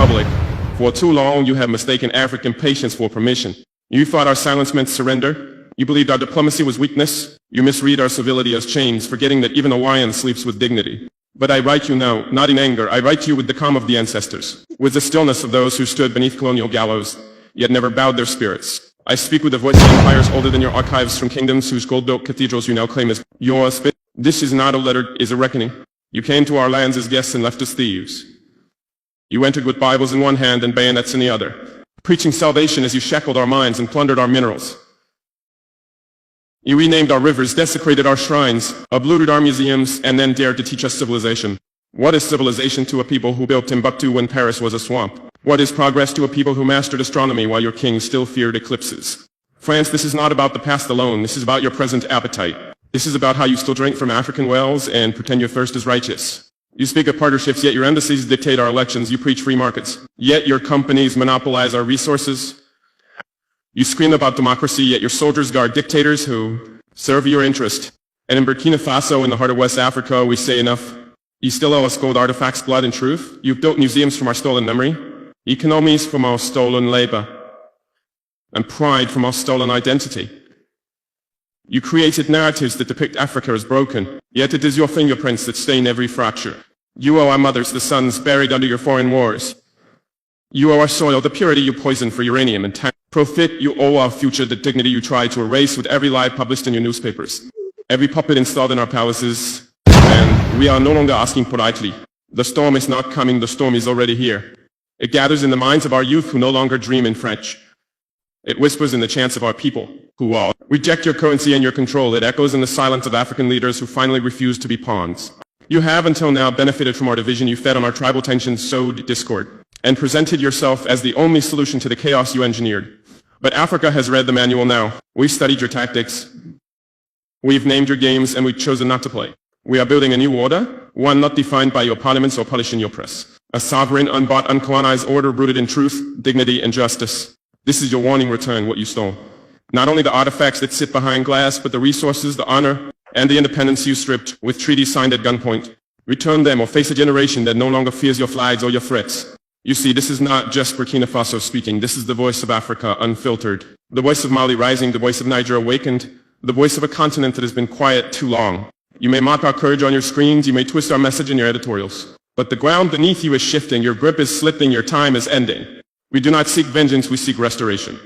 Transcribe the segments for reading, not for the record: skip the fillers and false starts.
republic. For too long, you have mistaken African patience for permission. You thought our silence meant surrender. You believed our diplomacy was weakness. You misread our civility as chains, forgetting that even a lion sleeps with dignity. But I write you now, not in anger. I write you with the calm of the ancestors, with the stillness of those who stood beneath colonial gallows, yet never bowed their spirits. I speak with the voice of empires older than your archives, from kingdoms whose gold-built cathedrals you now claim as yours. This is not a letter, it is a reckoning. You came to our lands as guests and left as thieves. You entered with Bibles in one hand and bayonets in the other, preaching salvation as you shackled our minds and plundered our minerals. You renamed our rivers, desecrated our shrines, uploaded our museums, and then dared to teach us civilization. What is civilization to a people who built Timbuktu when Paris was a swamp? What is progress to a people who mastered astronomy while your king still feared eclipses? France, this is not about the past alone. This is about your present appetite. This is about how you still drink from African wells and pretend your thirst is righteous. You speak of partnerships, yet your embassies dictate our elections. You preach free markets, yet your companies monopolize our resources. You scream about democracy, yet your soldiers guard dictators who serve your interest. And in Burkina Faso, in the heart of West Africa, we say enough. You still owe us gold artifacts, blood, and truth. You've built museums from our stolen memory, economies from our stolen labor, and pride from our stolen identity. You created narratives that depict Africa as broken, yet it is your fingerprints that stain every fracture. You owe our mothers the sons buried under your foreign wars. You owe our soil the purity you poisoned for uranium and profit. You owe our future the dignity you tried to erase with every lie published in your newspapers, every puppet installed in our palaces. And we are no longer asking politely. The storm is not coming, the storm is already here. It gathers in the minds of our youth who no longer dream in French. It whispers in the chants of our people who all reject your currency and your control. It echoes in the silence of African leaders who finally refuse to be pawns. You have until now benefited from our division. You fed on our tribal tensions, sowed discord, and presented yourself as the only solution to the chaos you engineered. But Africa has read the manual now. We've studied your tactics. We've named your games, and we've chosen not to play. We are building a new order, one not defined by your parliaments or polished in your press. A sovereign, unbought, uncolonized order rooted in truth, dignity, and justice. This is your warning. Return what you stole. Not only the artifacts that sit behind glass, but the resources, the honor, and the independence you stripped with treaties signed at gunpoint. Return them or face a generation that no longer fears your flags or your threats. You see, this is not just Burkina Faso speaking. This is the voice of Africa, unfiltered. The voice of Mali rising, the voice of Niger awakened, the voice of a continent that has been quiet too long. You may mock our courage on your screens, you may twist our message in your editorials. But the ground beneath you is shifting, your grip is slipping, your time is ending. We do not seek vengeance, we seek restoration.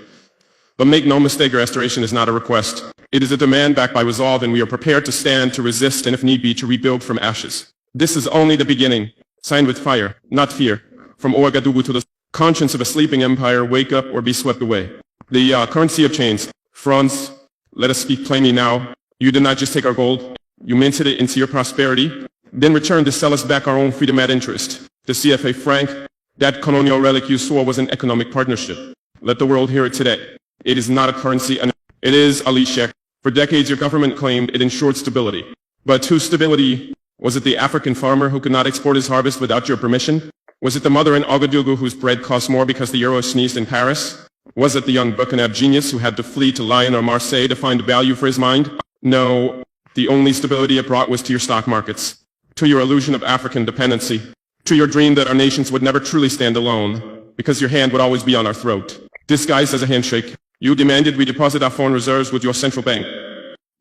But make no mistake, restoration is not a request. It is a demand backed by resolve, and we are prepared to stand, to resist, and if need be, to rebuild from ashes. This is only the beginning. Signed with fire, not fear. From Ouagadougou to the conscience of a sleeping empire, wake up or be swept away. The currency of chains. France, let us speak plainly now. You did not just take our gold. You minted it into your prosperity, then returned to sell us back our own freedom at interest. The CFA franc, that colonial relic you swore was an economic partnership. Let the world hear it today. It is not a currency, it is a lishek. For decades your government claimed it ensured stability. But whose stability? Was it the African farmer who could not export his harvest without your permission? Was it the mother in Ouagadougou whose bread cost more because the euro sneezed in Paris? Was it the young Burkinab genius who had to flee to Lyon or Marseille to find value for his mind? No, the only stability it brought was to your stock markets, to your illusion of African dependency, to your dream that our nations would never truly stand alone, because your hand would always be on our throat. Disguised as a handshake, you demanded we deposit our foreign reserves with your central bank.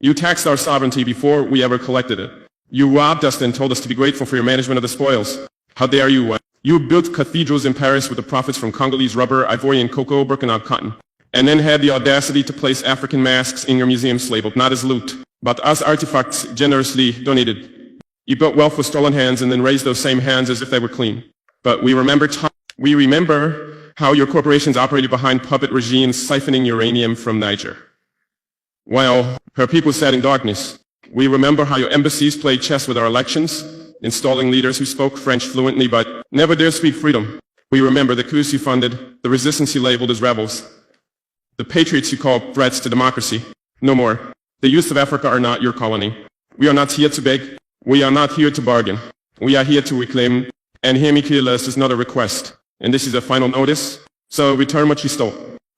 You taxed our sovereignty before we ever collected it. You robbed us and told us to be grateful for your management of the spoils. How dare you? You built cathedrals in Paris with the profits from Congolese rubber, Ivorian cocoa, Burkina cotton, and then had the audacity to place African masks in your museums labeled not as loot, but as artifacts generously donated. You built wealth with stolen hands and then raised those same hands as if they were clean. But we remember how your corporations operated behind puppet regimes siphoning uranium from Niger, while her people sat in darkness. We remember how your embassies played chess with our elections, installing leaders who spoke French fluently but never dared speak freedom. We remember the coups you funded, the resistance you labeled as rebels, the patriots you called threats to democracy. No more. The youth of Africa are not your colony. We are not here to beg. We are not here to bargain. We are here to reclaim. And hear me clearly, this is not a request. And this is a final notice. So return what you stole.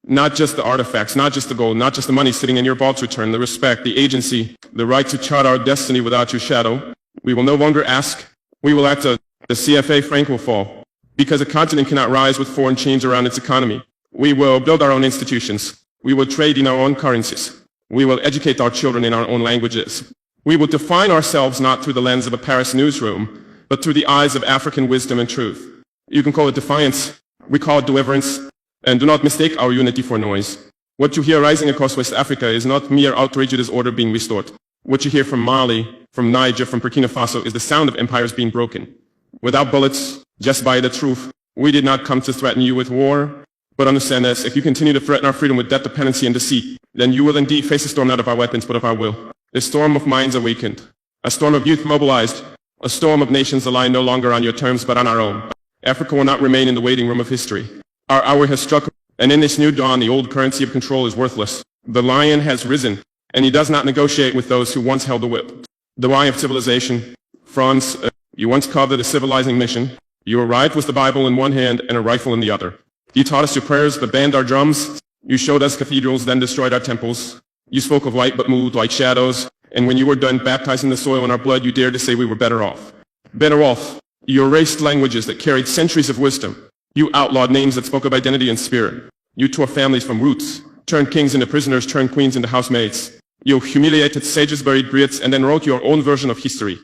Not just the artifacts, not just the gold, not just the money sitting in your vaults. Return the respect, the agency, the right to chart our destiny without your shadow. We will no longer ask. We will act. The CFA franc will fall. Because a continent cannot rise with foreign chains around its economy. We will build our own institutions. We will trade in our own currencies. We will educate our children in our own languages. We will define ourselves not through the lens of a Paris newsroom, but through the eyes of African wisdom and truth. You can call it defiance. We call it deliverance. And do not mistake our unity for noise. What you hear rising across West Africa is not mere outrage, it is order being restored. What you hear from Mali, from Niger, from Burkina Faso is the sound of empires being broken. Without bullets, just by the truth. We did not come to threaten you with war, but understand this, if you continue to threaten our freedom with debt, dependency, and deceit, then you will indeed face a storm not of our weapons, but of our will. A storm of minds awakened. A storm of youth mobilized. A storm of nations aligned no longer on your terms, but on our own. Africa will not remain in the waiting room of history. Our hour has struck, and in this new dawn, the old currency of control is worthless. The lion has risen, and he does not negotiate with those who once held the whip. The why of civilization. Franz, you once called it a civilizing mission. You arrived with the Bible in one hand and a rifle in the other. You taught us your prayers, but banned our drums. You showed us cathedrals, then destroyed our temples. You spoke of light, but moved like shadows. And when you were done baptizing the soil in our blood, you dared to say we were better off. Better off. You erased languages that carried centuries of wisdom. You outlawed names that spoke of identity and spirit. You tore families from roots, turned kings into prisoners, turned queens into housemaids. You humiliated sages, buried griots, and then wrote your own version of history,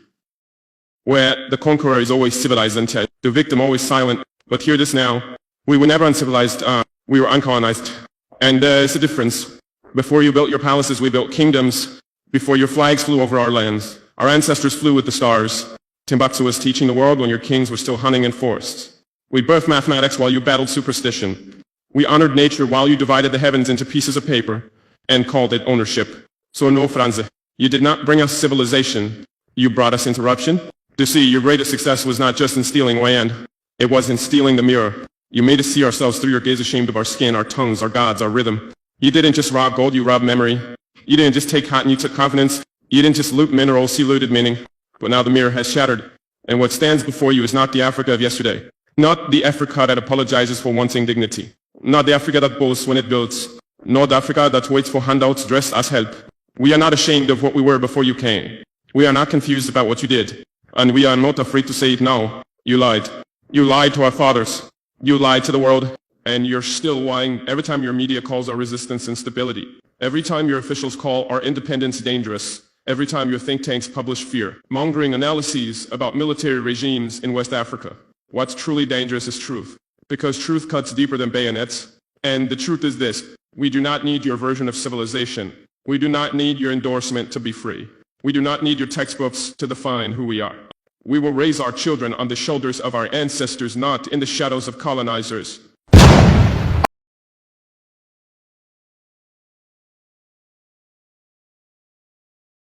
where the conqueror is always civilized and the victim always silent. But hear this now. We were never uncivilized, we were uncolonized. And there's a difference. Before you built your palaces, we built kingdoms. Before your flags flew over our lands, our ancestors flew with the stars. Timbuktu was teaching the world when your kings were still hunting in forests. We birthed mathematics while you battled superstition. We honored nature while you divided the heavens into pieces of paper and called it ownership. So no, Franz, you did not bring us civilization. You brought us interruption. To see, your greatest success was not just in stealing land. It was in stealing the mirror. You made us see ourselves through your gaze, ashamed of our skin, our tongues, our gods, our rhythm. You didn't just rob gold, you robbed memory. You didn't just take cotton, you took confidence. You didn't just loot minerals, you looted meaning. But now the mirror has shattered. And what stands before you is not the Africa of yesterday. Not the Africa that apologizes for wanting dignity. Not the Africa that boasts when it builds. Nor the Africa that waits for handouts dressed as help. We are not ashamed of what we were before you came. We are not confused about what you did. And we are not afraid to say it now. You lied. You lied to our fathers. You lied to the world. And you're still lying every time your media calls our resistance instability. Every time your officials call our independence dangerous. Every time your think tanks publish fear-mongering analyses about military regimes in West Africa. What's truly dangerous is truth. Because truth cuts deeper than bayonets. And the truth is this. We do not need your version of civilization. We do not need your endorsement to be free. We do not need your textbooks to define who we are. We will raise our children on the shoulders of our ancestors, not in the shadows of colonizers.